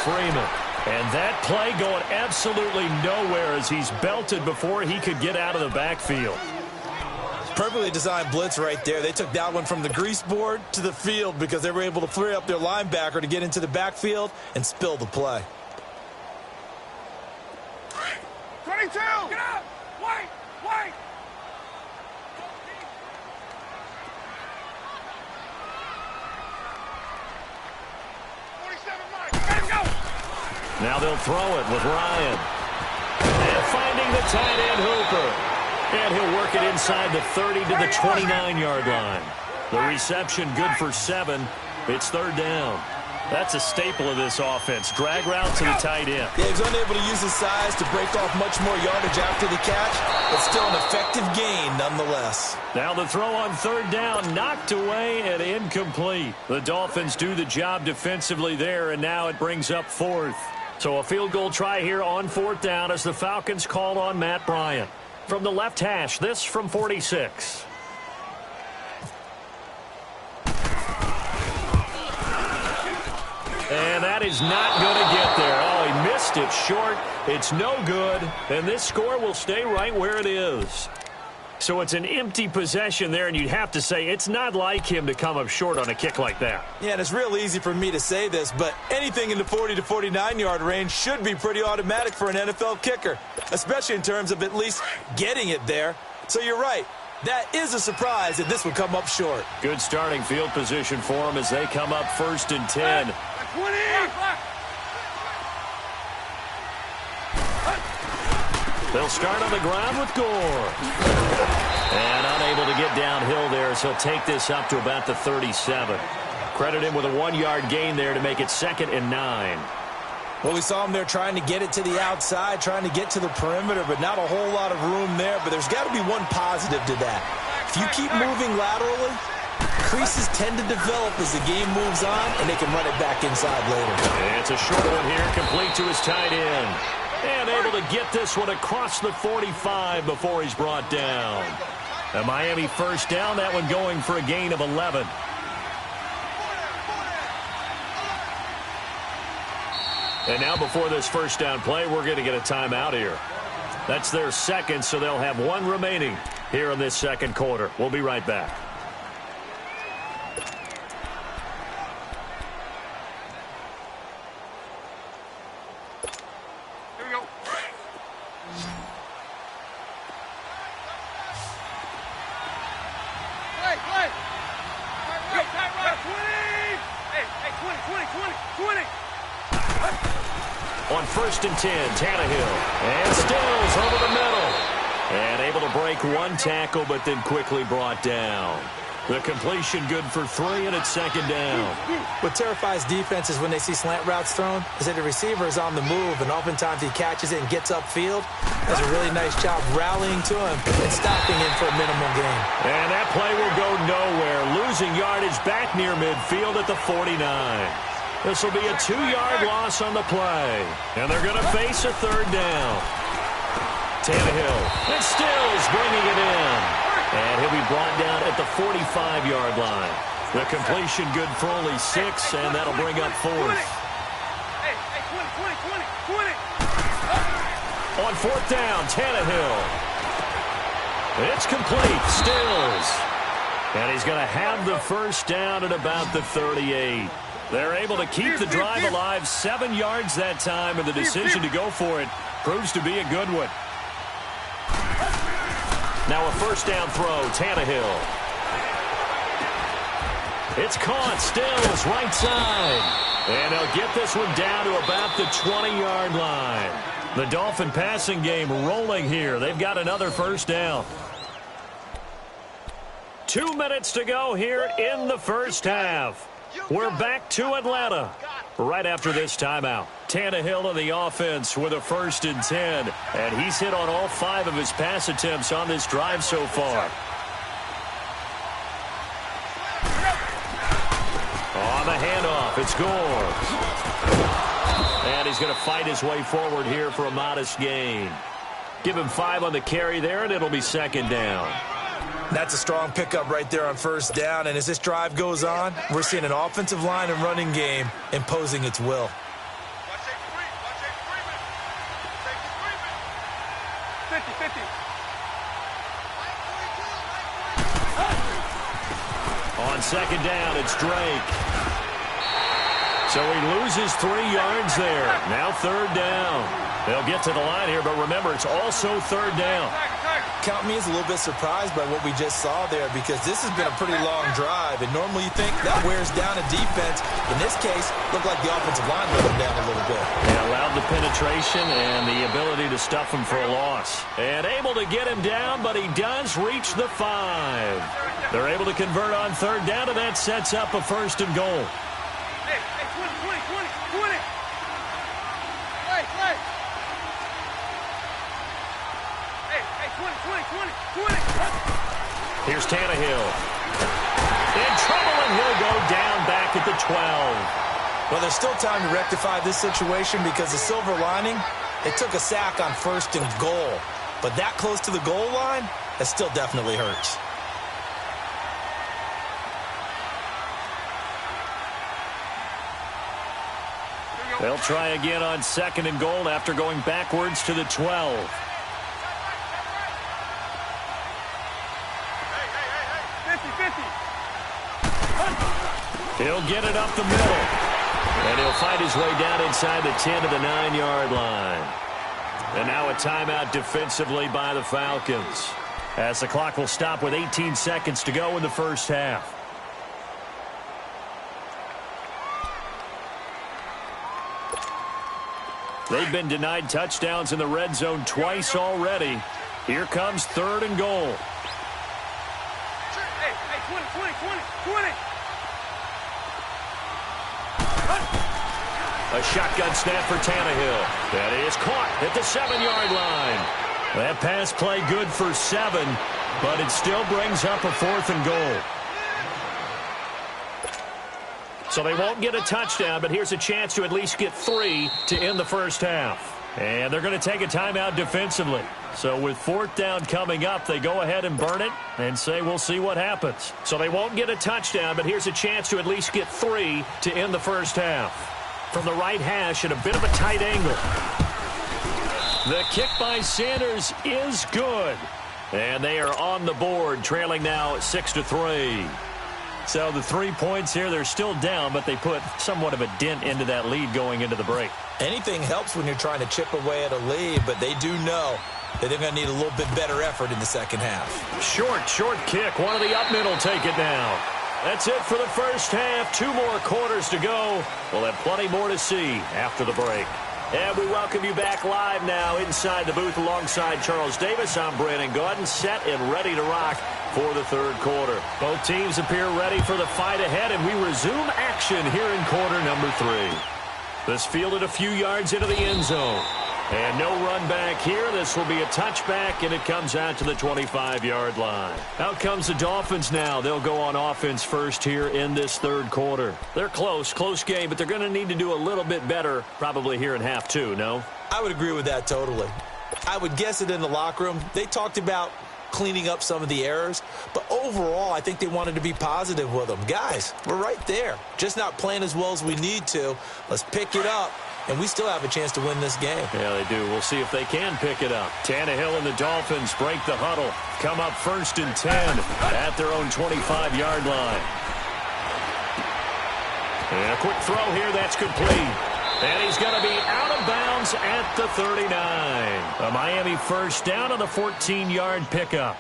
Freeman. And that play going absolutely nowhere as he's belted before he could get out of the backfield. Perfectly designed blitz right there. They took that one from the grease board to the field because they were able to free up their linebacker to get into the backfield and spill the play. 22! Get up! Wait! Wait! Now they'll throw it with Ryan. And finding the tight end Hooper. And he'll work it inside the 30 to the 29-yard line. The reception good for 7. It's third down. That's a staple of this offense. Drag route to the tight end. Yeah, he's unable to use his size to break off much more yardage after the catch, but still an effective gain nonetheless. Now the throw on third down, knocked away and incomplete. The Dolphins do the job defensively there, and now it brings up fourth. So a field goal try here on fourth down as the Falcons call on Matt Bryant. From the left hash, this from 46. And that is not going to get there. Oh, he missed it short. It's no good. And this score will stay right where it is. So it's an empty possession there, and you'd have to say it's not like him to come up short on a kick like that. Yeah, and it's real easy for me to say this, but anything in the 40 to 49-yard range should be pretty automatic for an NFL kicker, especially in terms of at least getting it there. So you're right. That is a surprise that this would come up short. Good starting field position for them as they come up first and 10. 20! They'll start on the ground with Gore. And unable to get downhill there, so he'll take this up to about the 37. Credit him with a 1-yard gain there to make it 2nd and 9. Well, we saw him there trying to get it to the outside, trying to get to the perimeter, but not a whole lot of room there. But there's got to be one positive to that. If you keep moving laterally, creases tend to develop as the game moves on, and they can run it back inside later. And it's a short one here, complete to his tight end. And able to get this one across the 45 before he's brought down. A Miami first down, that one going for a gain of 11. And now before this first down play, we're going to get a timeout here. That's their second, so they'll have one remaining here in this second quarter. We'll be right back. On first and 10, Tannehill. And Stills over the middle. And able to break one tackle, but then quickly brought down. The completion good for 3, and it's 2nd down. What terrifies defenses when they see slant routes thrown is that the receiver is on the move, and oftentimes he catches it and gets upfield. Does a really nice job rallying to him and stopping him for a minimal gain. And that play will go nowhere. Losing yardage back near midfield at the 49. This will be a 2-yard loss on the play. And they're going to face a 3rd down. Tannehill. And Stills bringing it in. And he'll be brought down at the 45-yard line. The completion good for only 6, and that'll bring up 4th. On 4th down, Tannehill. It's complete. Stills. And he's going to have the first down at about the 38. They're able to keep the drive alive 7 yards that time, and the decision to go for it proves to be a good one. Now a first down throw, Tannehill. It's caught, Stills, right side. And they'll get this one down to about the 20-yard line. The Dolphin passing game rolling here. They've got another first down. 2 minutes to go here in the first half. We're back to Atlanta right after this timeout. Tannehill on the offense with a 1st and 10. And he's hit on all 5 of his pass attempts on this drive so far. On the handoff, it's Gore. And he's going to fight his way forward here for a modest gain. Give him 5 on the carry there, and it'll be 2nd down. That's a strong pickup right there on first down. And as this drive goes on, we're seeing an offensive line and running game imposing its will. 50-50. On second down, it's Drake. So he loses 3 yards there. Now third down. They'll get to the line here, but remember, it's also third down. Count me as a little bit surprised by what we just saw there, because this has been a pretty long drive, and normally you think that wears down a defense. In this case, looked like the offensive line let them down a little bit. They allowed the penetration and the ability to stuff him for a loss. And able to get him down, but he does reach the 5. They're able to convert on third down, and that sets up a first and goal. Hey, 20. Hey, 20. Here's Tannehill. In trouble, and he'll go down back at the 12. Well, there's still time to rectify this situation, because the silver lining, they took a sack on first and goal. But that close to the goal line, that still definitely hurts. They'll try again on second and goal after going backwards to the 12. He'll get it up the middle. And he'll find his way down inside the 10 to the 9-yard line. And now a timeout defensively by the Falcons, as the clock will stop with 18 seconds to go in the first half. They've been denied touchdowns in the red zone twice already. Here comes third and goal. Hey, 20. A shotgun snap for Tannehill. That is caught at the 7-yard line. That pass play good for 7, but it still brings up a fourth and goal. So they won't get a touchdown, but here's a chance to at least get 3 to end the first half. And they're going to take a timeout defensively. So with fourth down coming up, they go ahead and burn it and say we'll see what happens. So they won't get a touchdown, but here's a chance to at least get 3 to end the first half. From the right hash at a bit of a tight angle. The kick by Sanders is good. And they are on the board, trailing now 6-3. So the 3 points here, they're still down, but they put somewhat of a dent into that lead going into the break. Anything helps when you're trying to chip away at a lead, but they do know that they're going to need a little bit better effort in the second half. Short kick. One of the up mid will take it down. That's it for the first half. 2 more quarters to go. We'll have plenty more to see after the break. And we welcome you back live now inside the booth alongside Charles Davis. I'm Brandon Gaudin, set and ready to rock for the third quarter. Both teams appear ready for the fight ahead, and we resume action here in quarter number 3. This fielded a few yards into the end zone. And no run back here. This will be a touchback, and it comes out to the 25-yard line. Out comes the Dolphins now. They'll go on offense first here in this third quarter. They're close game, but they're going to need to do a little bit better probably here in half 2, no? I would agree with that totally. I would guess it in the locker room. They talked about cleaning up some of the errors, but overall, I think they wanted to be positive with them. Guys, we're right there. Just not playing as well as we need to. Let's pick it up. And we still have a chance to win this game. Yeah, they do. We'll see if they can pick it up. Tannehill and the Dolphins break the huddle. Come up first and 10 at their own 25-yard line. And a quick throw here. That's complete. And he's going to be out of bounds at the 39. A Miami first down on the 14-yard pickup.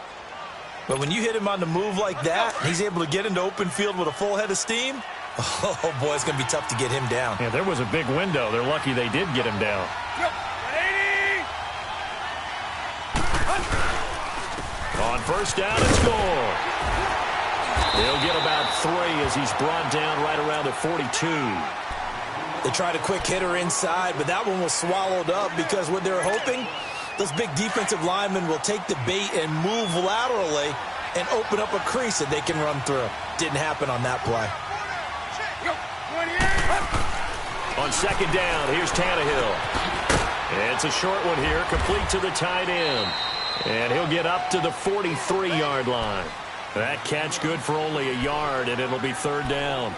But when you hit him on the move like that, he's able to get into open field with a full head of steam. Oh, boy, it's going to be tough to get him down. Yeah, there was a big window. They're lucky they did get him down. On first down and score. They'll get about 3 as he's brought down right around the 42. They tried a quick hitter inside, but that one was swallowed up because what they're hoping, those big defensive linemen will take the bait and move laterally and open up a crease that they can run through. Didn't happen on that play. On second down, here's Tannehill. It's a short one here, complete to the tight end. And he'll get up to the 43-yard line. That catch good for only a yard, and it'll be third down.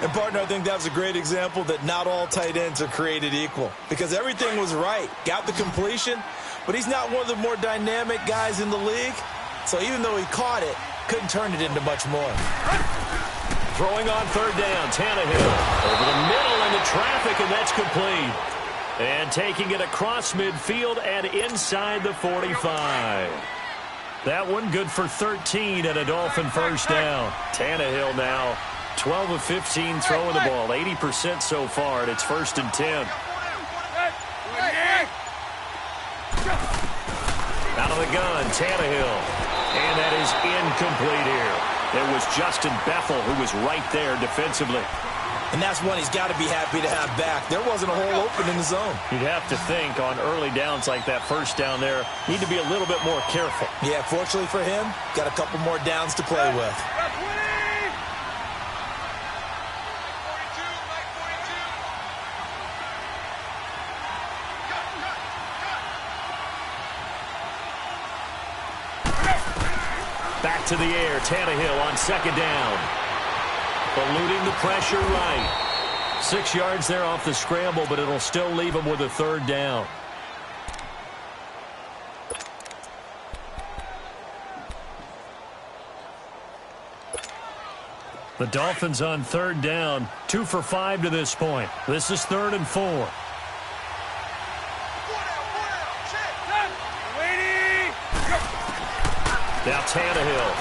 And, partner, I think that was a great example that not all tight ends are created equal because everything was right. Got the completion, but he's not one of the more dynamic guys in the league. So even though he caught it, couldn't turn it into much more. Throwing on third down, Tannehill over the middle into traffic, and that's complete. And taking it across midfield and inside the 45. That one good for 13 and a Dolphin first down. Tannehill now 12 of 15 throwing the ball, 80% so far, and it's 1st and 10. Out of the gun, Tannehill. And that is incomplete here. There was Justin Bethel, who was right there defensively. And that's one he's got to be happy to have back. There wasn't a hole open in the zone. You'd have to think on early downs like that first down there, need to be a little bit more careful. Yeah, fortunately for him, got a couple more downs to play with. Back to the air, Tannehill on second down. Eluding the pressure right. 6 yards there off the scramble, but it'll still leave him with a third down. The Dolphins on third down, 2 for 5 to this point. This is 3rd and 4. Now Tannehill.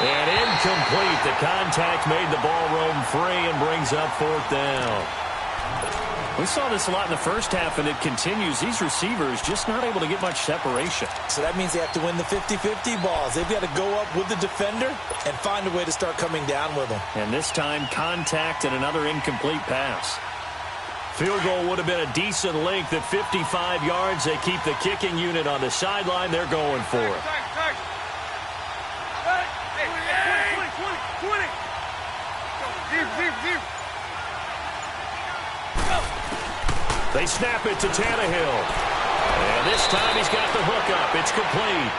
And incomplete. The contact made the ball roam free and brings up 4th down. We saw this a lot in the first half, and it continues. These receivers just not able to get much separation. So that means they have to win the 50-50 balls. They've got to go up with the defender and find a way to start coming down with them. And this time, contact and another incomplete pass. Field goal would have been a decent length at 55 yards. They keep the kicking unit on the sideline. They're going for it. They snap it to Tannehill. And this time he's got the hook up. It's complete.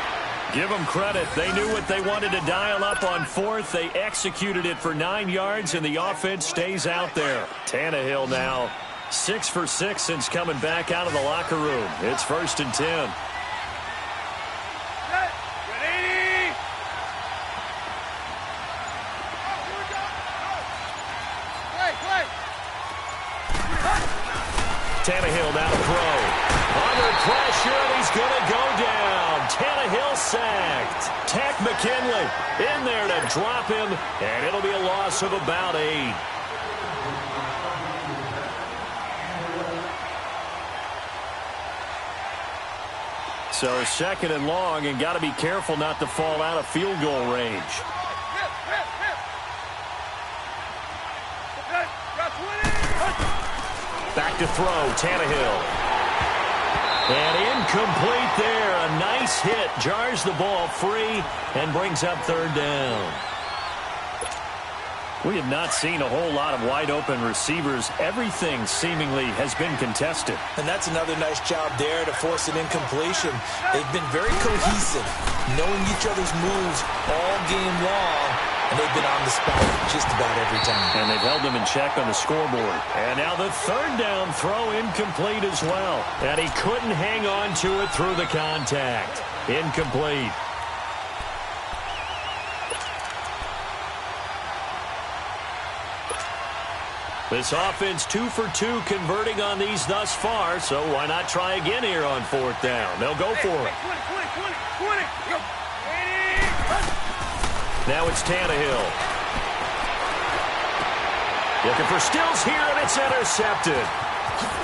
Give them credit. They knew what they wanted to dial up on 4th. They executed it for 9 yards, and the offense stays out there. Tannehill now 6 for 6 since coming back out of the locker room. It's 1st and 10. Tannehill now to throw. Under pressure, and he's going to go down. Tannehill sacked. Tack McKinley in there to drop him, and it'll be a loss of about 8. So 2nd and long, and got to be careful not to fall out of field goal range. Back to throw, Tannehill. And incomplete there. A nice hit. Jars the ball free and brings up 3rd down. We have not seen a whole lot of wide-open receivers. Everything seemingly has been contested. And that's another nice job there to force an incompletion. They've been very cohesive, knowing each other's moves all game long, and they've been on the spot just about every time. And they've held them in check on the scoreboard. And now the 3rd down throw incomplete as well. And he couldn't hang on to it through the contact. Incomplete. This offense 2 for 2 converting on these thus far, so why not try again here on 4th down? They'll go for it. Now it's Tannehill. Looking for Stills here, and it's intercepted.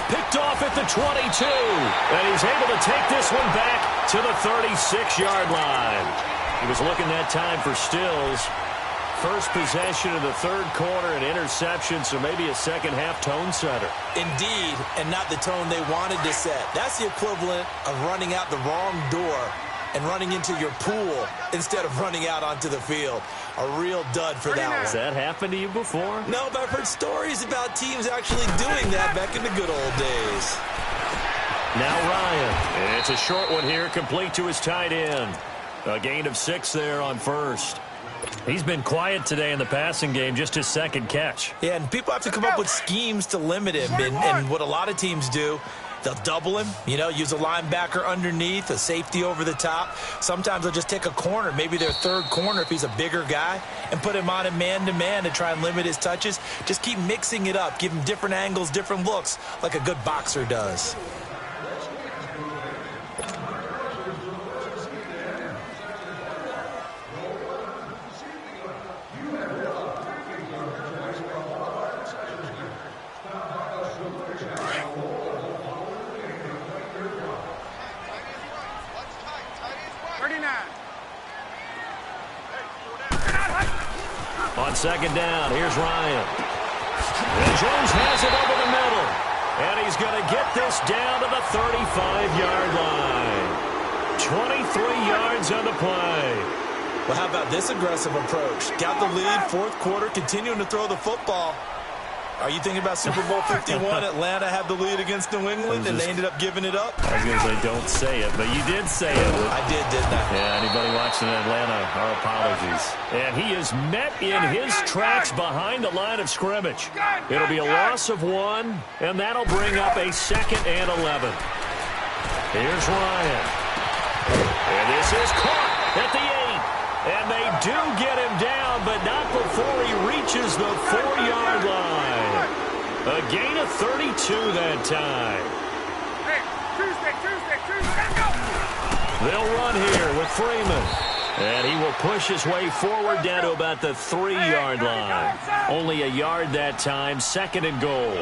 Picked off at the 22, and he's able to take this one back to the 36-yard line. He was looking that time for Stills. First possession of the 3rd quarter, an interception, so maybe a second-half tone setter. Indeed, and not the tone they wanted to set. That's the equivalent of running out the wrong door and running into your pool instead of running out onto the field. A real dud for that one. Has that happened to you before? No, but I've heard stories about teams actually doing that back in the good old days. Now Ryan. And it's a short one here, complete to his tight end. A gain of 6 there on 1st. He's been quiet today in the passing game, just his second catch. Yeah, and people have to come up with schemes to limit him. And what a lot of teams do, they'll double him, use a linebacker underneath, a safety over the top. Sometimes they'll just take a corner, maybe their third corner if he's a bigger guy, and put him on a man-to-man to try and limit his touches. Just keep mixing it up, give him different angles, different looks, like a good boxer does. On second down, here's Ryan. And Jones has it over the middle. And he's going to get this down to the 35-yard line. 23 yards on the play. Well, how about this aggressive approach? Got the lead, fourth quarter, continuing to throw the football. Are you thinking about Super Bowl 51? Atlanta had the lead against New England, and they ended up giving it up? I was going to say, don't say it, but you did say it. I did, didn't I? Yeah, anybody watching Atlanta, our apologies. And he is met in his tracks behind the line of scrimmage. It'll be a loss of 1, and that'll bring up a 2nd and 11. Here's Ryan. And this is caught at the 8. And they do get him down, but not before he reaches the 4-yard line. A gain of 32 that time. Hey, Tuesday, go! They'll run here with Freeman. And he will push his way forward down to about the 3-yard line. Only a yard that time, 2nd and goal.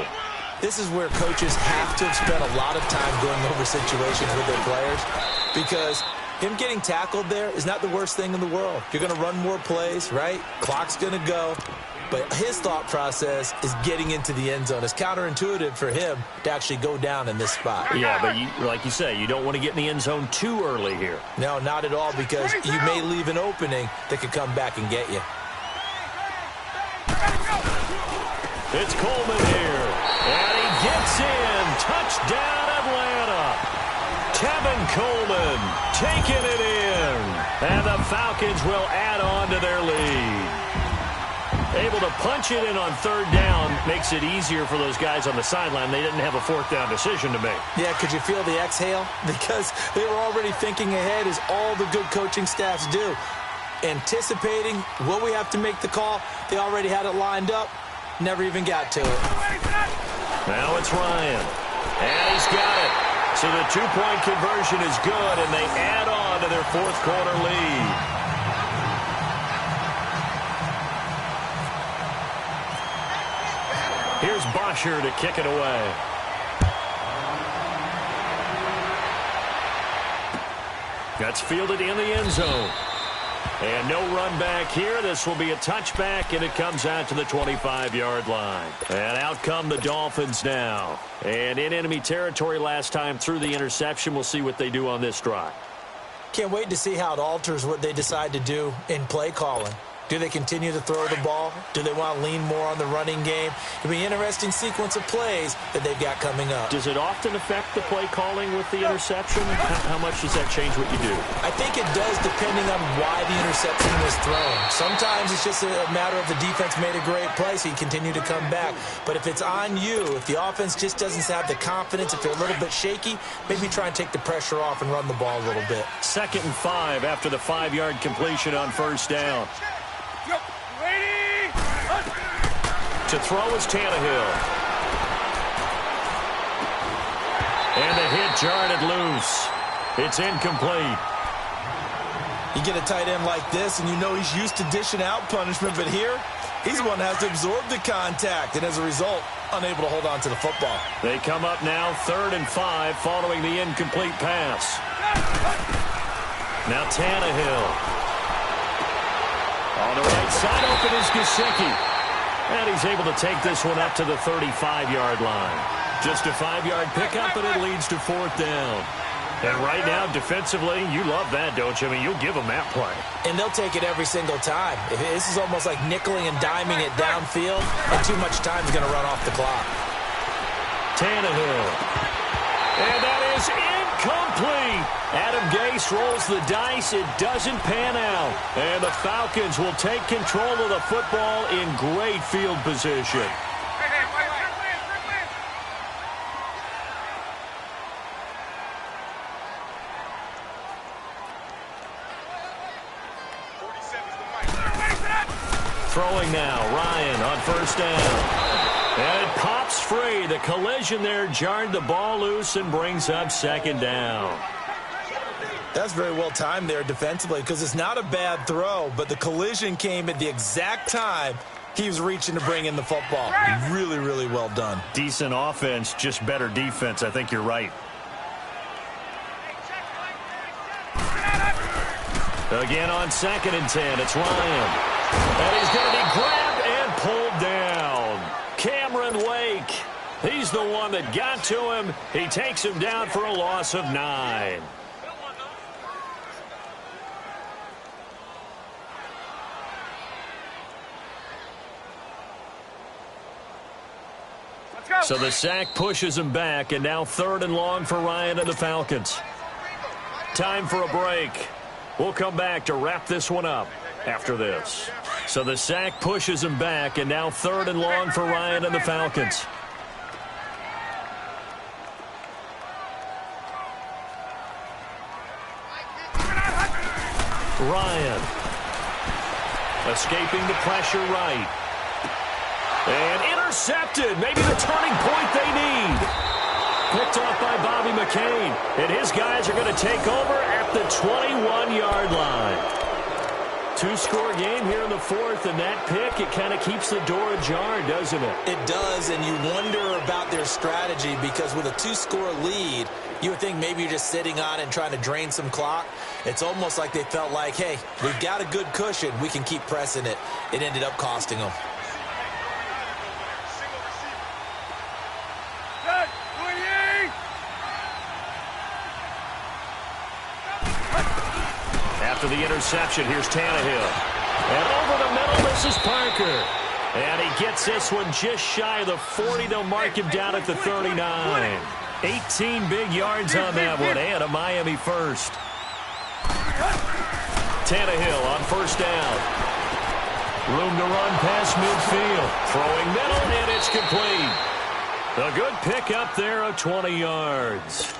This is where coaches have to have spent a lot of time going over situations with their players, because him getting tackled there is not the worst thing in the world. You're going to run more plays, right? Clock's going to go. But his thought process is getting into the end zone. It's counterintuitive for him to actually go down in this spot. Yeah, but like you say, you don't want to get in the end zone too early here. No, not at all, because you may leave an opening that could come back and get you. It's Coleman here. And he gets in. Touchdown, Atlanta. Kevin Coleman taking it in. And the Falcons will add on to their lead. Able to punch it in on 3rd down makes it easier for those guys on the sideline. They didn't have a 4th down decision to make. Yeah, could you feel the exhale? Because they were already thinking ahead, as all the good coaching staffs do. Anticipating what we have to make the call. They already had it lined up. Never even got to it. Now it's Ryan. And he's got it. So the 2-point conversion is good, and they add on to their 4th quarter lead. Here's Bosher to kick it away. That's fielded in the end zone. And no run back here. This will be a touchback, and it comes out to the 25-yard line. And out come the Dolphins now. And in enemy territory last time through the interception. We'll see what they do on this drive. Can't wait to see how it alters what they decide to do in play calling. Do they continue to throw the ball? Do they want to lean more on the running game? It'll be an interesting sequence of plays that they've got coming up. Does it often affect the play calling with the interception? How much does that change what you do? I think it does, depending on why the interception was thrown. Sometimes it's just a matter of the defense made a great play, so you continue to come back. But if it's on you, if the offense just doesn't have the confidence, if they're a little bit shaky, maybe try and take the pressure off and run the ball a little bit. 2nd and 5 after the 5-yard completion on 1st down. To throw is Tannehill. And the hit jarred it loose. It's incomplete. You get a tight end like this, and you know he's used to dishing out punishment, but here, he's the one that has to absorb the contact, and as a result, unable to hold on to the football. They come up now 3rd and 5 following the incomplete pass. Now Tannehill. On the right side, open is Gesicki. And he's able to take this one up to the 35-yard line. Just a 5-yard pickup, and it leads to 4th down. And right now, defensively, you love that, don't you? I mean, you'll give them that play. And they'll take it every single time. This is almost like nickeling and diming it downfield, and too much time is going to run off the clock. Tannehill. And that is incomplete. Adam Gase rolls the dice. It doesn't pan out. And the Falcons will take control of the football in great field position. Throwing now, Ryan on first down. And it pops free. The collision there jarred the ball loose and brings up second down. That's very well timed there defensively because it's not a bad throw, but the collision came at the exact time he was reaching to bring in the football. Really, really well done. Decent offense, just better defense. I think you're right. Again on 2nd and 10, it's Ryan. And he's going to be grabbed and pulled down. Cameron Wake, he's the one that got to him. He takes him down for a loss of 9. So the sack pushes him back, and now 3rd and long for Ryan and the Falcons. Time for a break. We'll come back to wrap this one up after this. So the sack pushes him back, and now 3rd and long for Ryan and the Falcons. Ryan escaping the pressure right. And intercepted. Maybe the turning point they need. Picked off by Bobby McCain. And his guys are going to take over at the 21-yard line. 2-score game here in the 4th, and that pick, it kind of keeps the door ajar, doesn't it? It does, and you wonder about their strategy because with a 2-score lead, you would think maybe you're just sitting on it and trying to drain some clock. It's almost like they felt like, hey, we've got a good cushion. We can keep pressing it. It ended up costing them. After the interception, here's Tannehill. And over the middle, this is Parker. And he gets this one just shy of the 40. They'll mark him down at the 39. 18 big yards on that one, and a Miami first. Tannehill on first down. Room to run past midfield. Throwing middle, and it's complete. A good pick up there of 20 yards.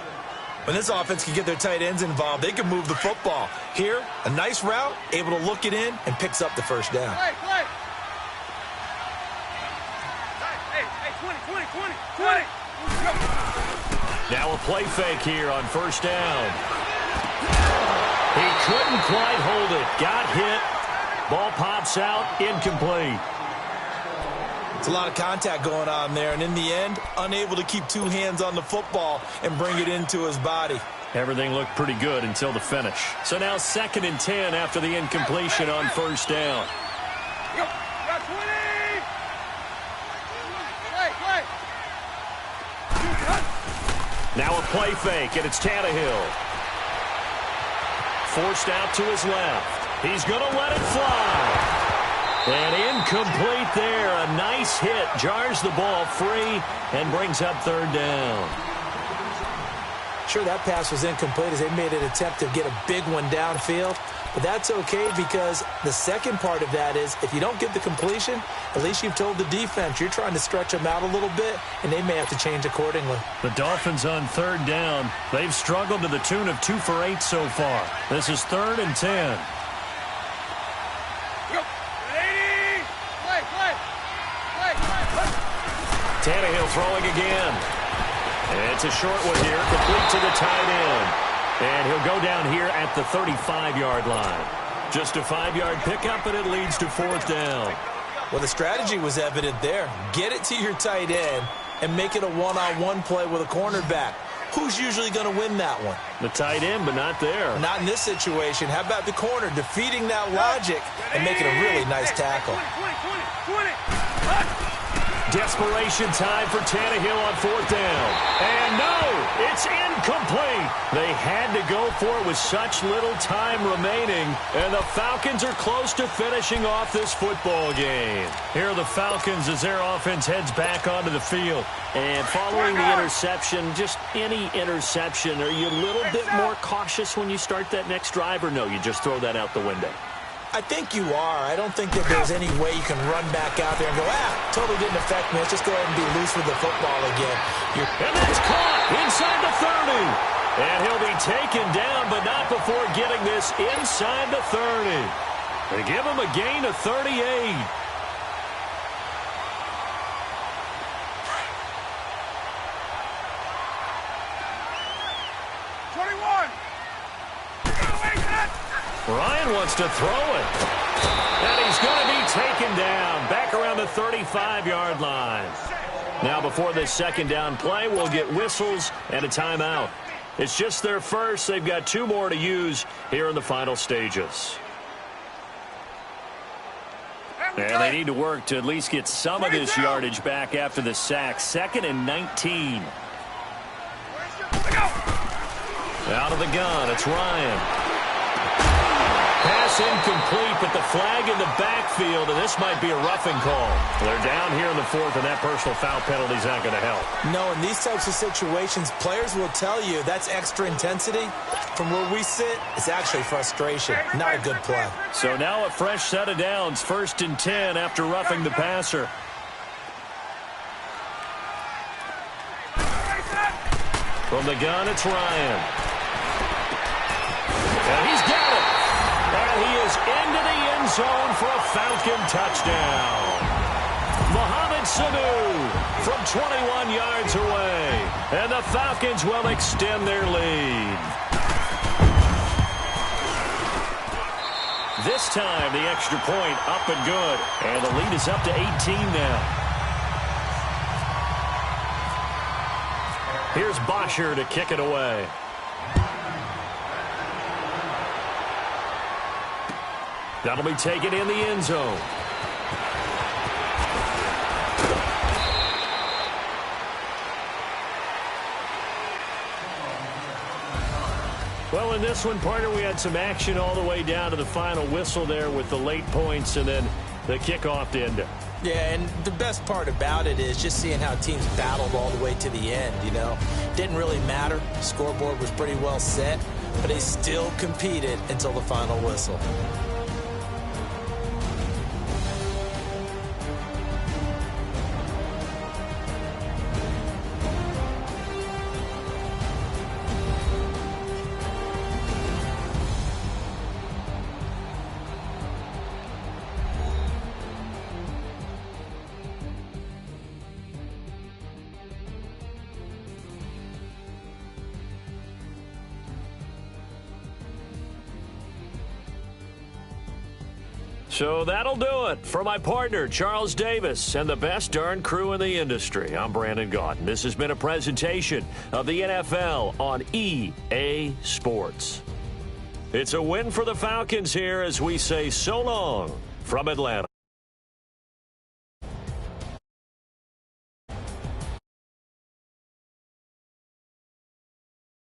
When this offense can get their tight ends involved, they can move the football. Here, a nice route, able to look it in, and picks up the first down. Hey, 20. Now a play fake here on first down. He couldn't quite hold it. Got hit. Ball pops out, incomplete. It's a lot of contact going on there, and in the end, unable to keep 2 hands on the football and bring it into his body. Everything looked pretty good until the finish. So now 2nd and 10 after the incompletion on first down. Now a play fake, and it's Tannehill. Forced out to his left. He's going to let it fly. And incomplete there. A nice hit. Jars the ball free and brings up 3rd down. Sure, that pass was incomplete as they made an attempt to get a big one downfield. But that's okay because the second part of that is if you don't get the completion, at least you've told the defense you're trying to stretch them out a little bit, and they may have to change accordingly. The Dolphins on 3rd down. They've struggled to the tune of 2 for 8 so far. This is 3rd and 10. Tannehill throwing again. It's a short one here, complete to the tight end. And he'll go down here at the 35-yard line. Just a 5-yard pickup, and it leads to 4th down. Well, the strategy was evident there. Get it to your tight end and make it a one-on-one play with a cornerback. Who's usually going to win that one? The tight end, but not there. Not in this situation. How about the corner defeating that logic and making a really nice tackle? 20. Desperation time for Tannehill on 4th down. And no, it's incomplete. They had to go for it with such little time remaining, and the Falcons are close to finishing off this football game. Here are the Falcons as their offense heads back onto the field. And following the interception, just any interception, are you a little bit more cautious when you start that next drive, or no, you just throw that out the window? I think you are. I don't think that there's any way you can run back out there and go, totally didn't affect me. Let's just go ahead and be loose with the football again. And that's caught inside the 30. And he'll be taken down, but not before getting this inside the 30. They give him a gain of 38. Ryan wants to throw it. And he's going to be taken down back around the 35-yard line. Now, before this second down play, we'll get whistles and a timeout. It's just their first. They've got 2 more to use here in the final stages. And they need to work to at least get some of this yardage back after the sack. 2nd and 19. Out of the gun, it's Ryan. Pass incomplete, but the flag in the backfield, and this might be a roughing call. They're down here in the 4th, and that personal foul penalty is not going to help. No, in these types of situations, players will tell you that's extra intensity. From where we sit, it's actually frustration, not a good play. So now a fresh set of downs, 1st and 10 after roughing the passer. From the gun, it's Ryan. And he's got it. And he is into the end zone for a Falcon touchdown. Mohamed Sanu from 21 yards away. And the Falcons will extend their lead. This time, the extra point up and good. And the lead is up to 18 now. Here's Bosher to kick it away. That'll be taken in the end zone. Well, in this one, partner, we had some action all the way down to the final whistle there with the late points and then the kickoff to end it. Yeah, and the best part about it is just seeing how teams battled all the way to the end, you know. Didn't really matter. The scoreboard was pretty well set, but they still competed until the final whistle. So that'll do it for my partner, Charles Davis, and the best darn crew in the industry. I'm Brandon Gaudin. This has been a presentation of the NFL on EA Sports. It's a win for the Falcons here as we say so long from Atlanta.